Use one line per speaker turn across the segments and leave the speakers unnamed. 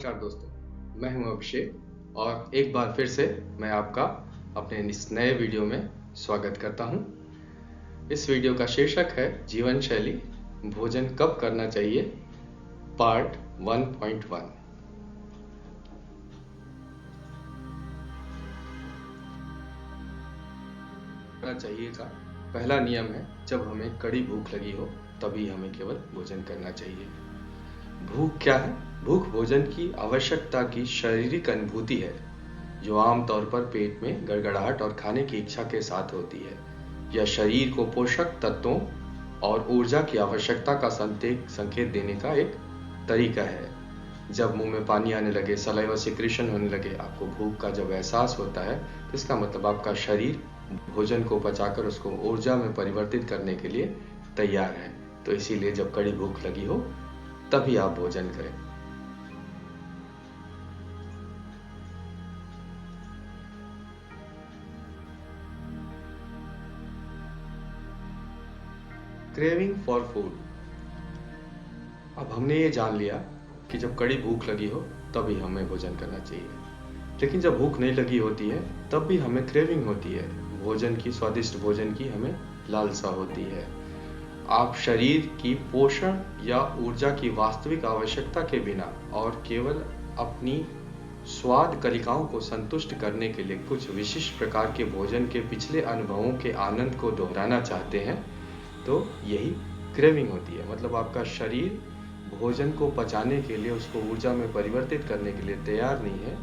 नमस्कार दोस्तों, मैं हूं अभिषेक और एक बार फिर से मैं आपका अपने इस नए वीडियो में स्वागत करता हूं। इस वीडियो का शीर्षक है जीवन शैली भोजन कब करना चाहिए, पार्ट 1.1। करना चाहिए का पहला नियम है, जब हमें कड़ी भूख लगी हो तभी हमें केवल भोजन करना चाहिए। भूख क्या है? भूख भोजन की आवश्यकता की शारीरिक अनुभूति है जो आमतौर पर पेट में गड़गड़ाहट और खाने की इच्छा के साथ होती है। यह शरीर को पोषक तत्वों और ऊर्जा की आवश्यकता का संकेत देने का एक तरीका है। जब मुंह में पानी आने लगे, सलाइवा सिक्रीशन होने लगे, आपको भूख का जब एहसास होता है तो इसका मतलब आपका शरीर भोजन को पचाकर उसको ऊर्जा में परिवर्तित करने के लिए तैयार है। तो इसीलिए जब कड़ी भूख लगी हो तभी आप भोजन करें। Craving for food. अब हमने ये जान लिया कि जब कड़ी भूख लगी हो तभी हमें भोजन करना चाहिए, लेकिन जब भूख नहीं लगी होती है तब भी हमें क्रेविंग होती है। भोजन की, स्वादिष्ट भोजन की हमें लालसा होती है। आप शरीर की पोषण या ऊर्जा की वास्तविक आवश्यकता के बिना और केवल अपनी स्वाद कलिकाओं को संतुष्ट करने के लिए कुछ विशिष्ट प्रकार के भोजन के पिछले अनुभवों के आनंद को दोहराना चाहते हैं, तो यही क्रेविंग होती है। मतलब आपका शरीर भोजन को पचाने के लिए, उसको ऊर्जा में परिवर्तित करने के लिए तैयार नहीं है,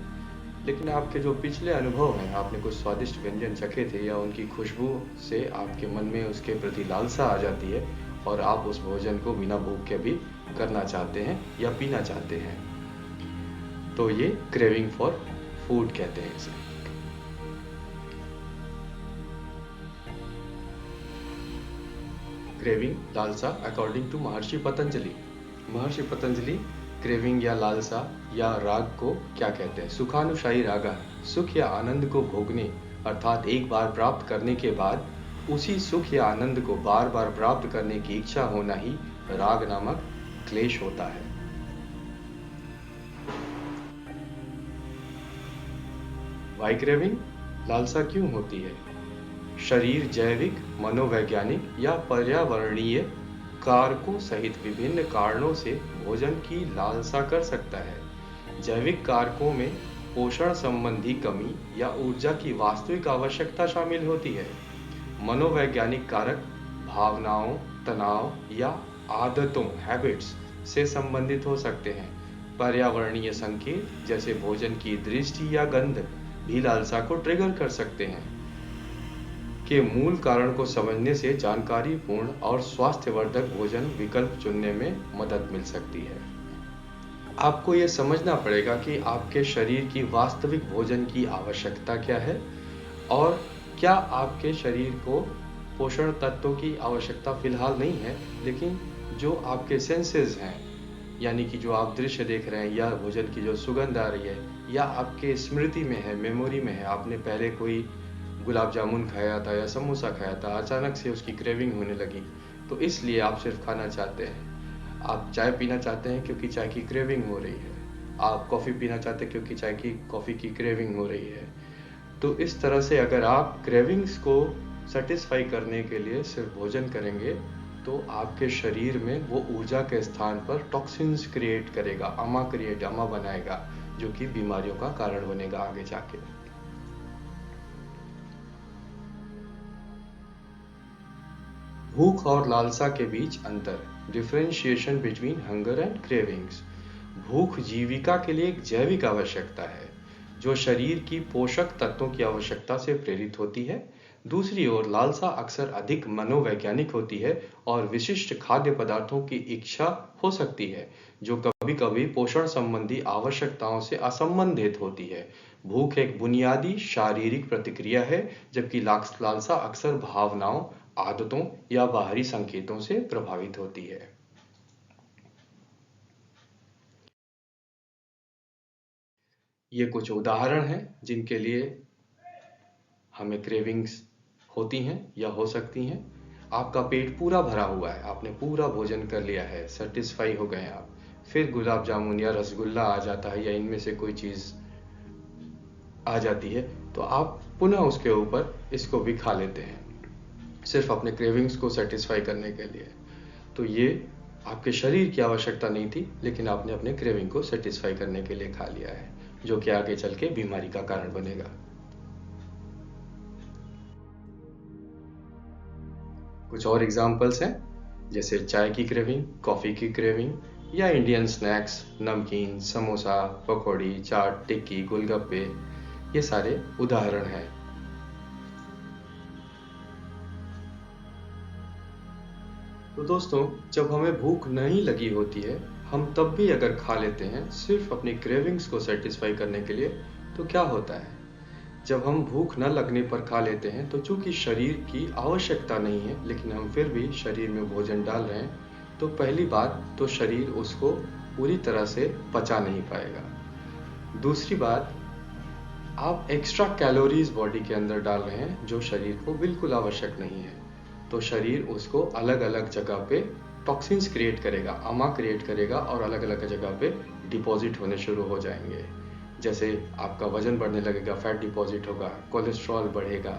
लेकिन आपके जो पिछले अनुभव हैं, आपने कुछ स्वादिष्ट व्यंजन चखे थे या उनकी खुशबू से आपके मन में उसके प्रति लालसा आ जाती है और आप उस भोजन को बिना भूख के भी करना चाहते हैं या पीना चाहते हैं। तो ये क्रेविंग फॉर फूड कहते हैं इसे। क्रेविंग, लालसा according to Maharshi Patanjali. Maharshi Patanjali craving या लालसा या राग को क्या कहते हैं? सुखानुशायी रागा, सुख या आनंद को भोगने अर्थात एक बार प्राप्त करने के बाद उसी सुख या आनंद को बार बार प्राप्त करने की इच्छा होना ही राग नामक क्लेश होता है। वाई क्रेविंग, लालसा क्यों होती है? शरीर जैविक, मनोवैज्ञानिक या पर्यावरणीय कारकों सहित विभिन्न कारणों से भोजन की लालसा कर सकता है। जैविक कारकों में पोषण संबंधी कमी या ऊर्जा की वास्तविक आवश्यकता शामिल होती है। मनोवैज्ञानिक कारक भावनाओं, तनाव या आदतों, हैबिट्स से संबंधित हो सकते हैं। पर्यावरणीय संकेत जैसे भोजन की दृष्टि या गंध भी लालसा को ट्रिगर कर सकते हैं। के मूल कारण को समझने से जानकारी पूर्ण और स्वास्थ्यवर्धक भोजन विकल्प चुनने में मदद मिल सकती है। आपको यह समझना पड़ेगा कि आपके शरीर की वास्तविक भोजन की आवश्यकता क्या है और क्या आपके शरीर को पोषण तत्वों की आवश्यकता फिलहाल नहीं है, लेकिन जो आपके सेंसेस हैं, यानी कि जो आप दृश्य देख रहे हैं या भोजन की जो सुगंध आ रही है या आपके स्मृति में है, मेमोरी में है, आपने पहले कोई गुलाब जामुन खाया था या समोसा खाया था, अचानक से उसकी क्रेविंग होने लगी, तो इसलिए आप सिर्फ खाना चाहते हैं। आप चाय पीना चाहते हैं क्योंकि चाय की क्रेविंग हो रही है। आप कॉफ़ी पीना चाहते हैं क्योंकि कॉफ़ी की क्रेविंग हो रही है। तो इस तरह से अगर आप क्रेविंग्स को सेटिस्फाई करने के लिए सिर्फ भोजन करेंगे तो आपके शरीर में वो ऊर्जा के स्थान पर टॉक्सिन्स क्रिएट करेगा, अमा बनाएगा, जो कि बीमारियों का कारण बनेगा आगे जाके। भूख और लालसा के बीच अंतर, differentiation between hunger and cravings. भूख जीविका के लिए एक जैविक आवश्यकता है जो शरीर की पोषक तत्वों की आवश्यकता से प्रेरित होती है। दूसरी ओर लालसा अक्सर अधिक मनोवैज्ञानिक होती है और विशिष्ट खाद्य पदार्थों की इच्छा हो सकती है जो कभी कभी पोषण संबंधी आवश्यकताओं से असंबंधित होती है। भूख एक बुनियादी शारीरिक प्रतिक्रिया है, जबकि लालसा अक्सर भावनाओं, आदतों या बाहरी संकेतों से प्रभावित होती है। ये कुछ उदाहरण हैं जिनके लिए हमें क्रेविंग्स होती हैं या हो सकती हैं। आपका पेट पूरा भरा हुआ है, आपने पूरा भोजन कर लिया है, सेटिस्फाई हो गए आप, फिर गुलाब जामुन या रसगुल्ला आ जाता है या इनमें से कोई चीज़ आ जाती है, तो आप पुनः उसके ऊपर इसको भी खा लेते हैं सिर्फ अपने क्रेविंग्स को सेटिस्फाई करने के लिए। तो ये आपके शरीर की आवश्यकता नहीं थी, लेकिन आपने अपने क्रेविंग को सेटिस्फाई करने के लिए खा लिया है, जो कि आगे चल के बीमारी का कारण बनेगा। कुछ और एग्जाम्पल्स हैं, जैसे चाय की क्रेविंग, कॉफ़ी की क्रेविंग, या इंडियन स्नैक्स, नमकीन, समोसा, पकौड़ी, चाट, टिक्की, गोलगप्पे, ये सारे उदाहरण हैं। तो दोस्तों, जब हमें भूख नहीं लगी होती है, हम तब भी अगर खा लेते हैं सिर्फ अपनी क्रेविंग्स को सेटिस्फाई करने के लिए, तो क्या होता है? जब हम भूख न लगने पर खा लेते हैं, तो चूंकि शरीर की आवश्यकता नहीं है, लेकिन हम फिर भी शरीर में भोजन डाल रहे हैं, तो पहली बात तो शरीर उसको पूरी तरह से पचा नहीं पाएगा। दूसरी बात, आप एक्स्ट्रा कैलोरीज बॉडी के अंदर डाल रहे हैं जो शरीर को बिल्कुल आवश्यक नहीं है। तो शरीर उसको अलग अलग जगह पे टॉक्सिन्स क्रिएट करेगा, अमा क्रिएट करेगा, और अलग अलग जगह पे डिपॉजिट होने शुरू हो जाएंगे। जैसे आपका वजन बढ़ने लगेगा, फैट डिपॉजिट होगा, कोलेस्ट्रॉल बढ़ेगा।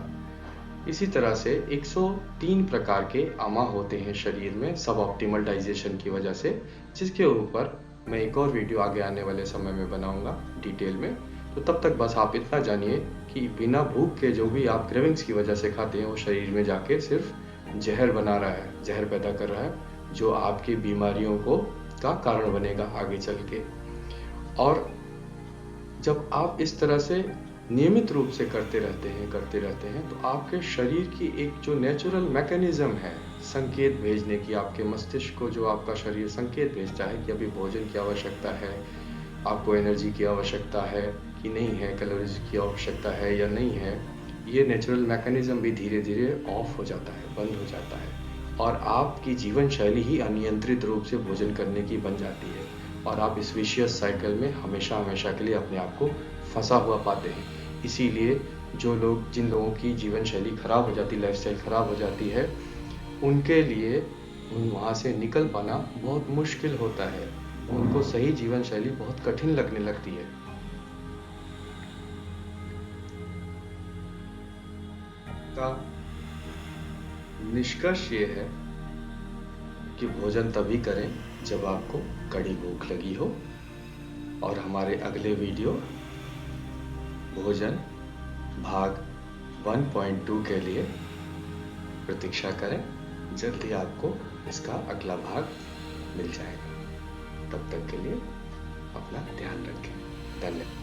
इसी तरह से 103 प्रकार के अमा होते हैं शरीर में सब ऑप्टिमल डाइजेशन की वजह से, जिसके ऊपर मैं एक और वीडियो आगे आने वाले समय में बनाऊंगा डिटेल में। तो तब तक बस आप इतना जानिए कि बिना भूख के जो भी आप क्रेविंग्स की वजह से खाते हैं, वो शरीर में जाके सिर्फ जहर बना रहा है, जहर पैदा कर रहा है, जो आपकी बीमारियों को का कारण बनेगा आगे चल के। और जब आप इस तरह से नियमित रूप से करते रहते हैं, तो आपके शरीर की एक जो नेचुरल मैकेनिज्म है संकेत भेजने की, आपके मस्तिष्क को जो आपका शरीर संकेत भेजता है कि अभी भोजन की आवश्यकता है, आपको एनर्जी की आवश्यकता है कि नहीं है, कैलोरीज की आवश्यकता है या नहीं है, ये नेचुरल मैकेनिज्म भी धीरे धीरे ऑफ हो जाता है, बंद हो जाता है, और आपकी जीवन शैली ही अनियंत्रित रूप से भोजन करने की बन जाती है, और आप इस विशियस साइकिल में हमेशा हमेशा के लिए अपने आप को फंसा हुआ पाते हैं। इसीलिए जिन लोगों की जीवन शैली खराब हो जाती, लाइफस्टाइल खराब हो जाती है, उनके लिए वहाँ से निकल पाना बहुत मुश्किल होता है, उनको सही जीवन शैली बहुत कठिन लगने लगती है। का निष्कर्ष ये है कि भोजन तभी करें जब आपको कड़ी भूख लगी हो, और हमारे अगले वीडियो भोजन भाग 1.2 के लिए प्रतीक्षा करें। जल्दी आपको इसका अगला भाग मिल जाएगा। तब तक के लिए अपना ध्यान रखें। धन्यवाद।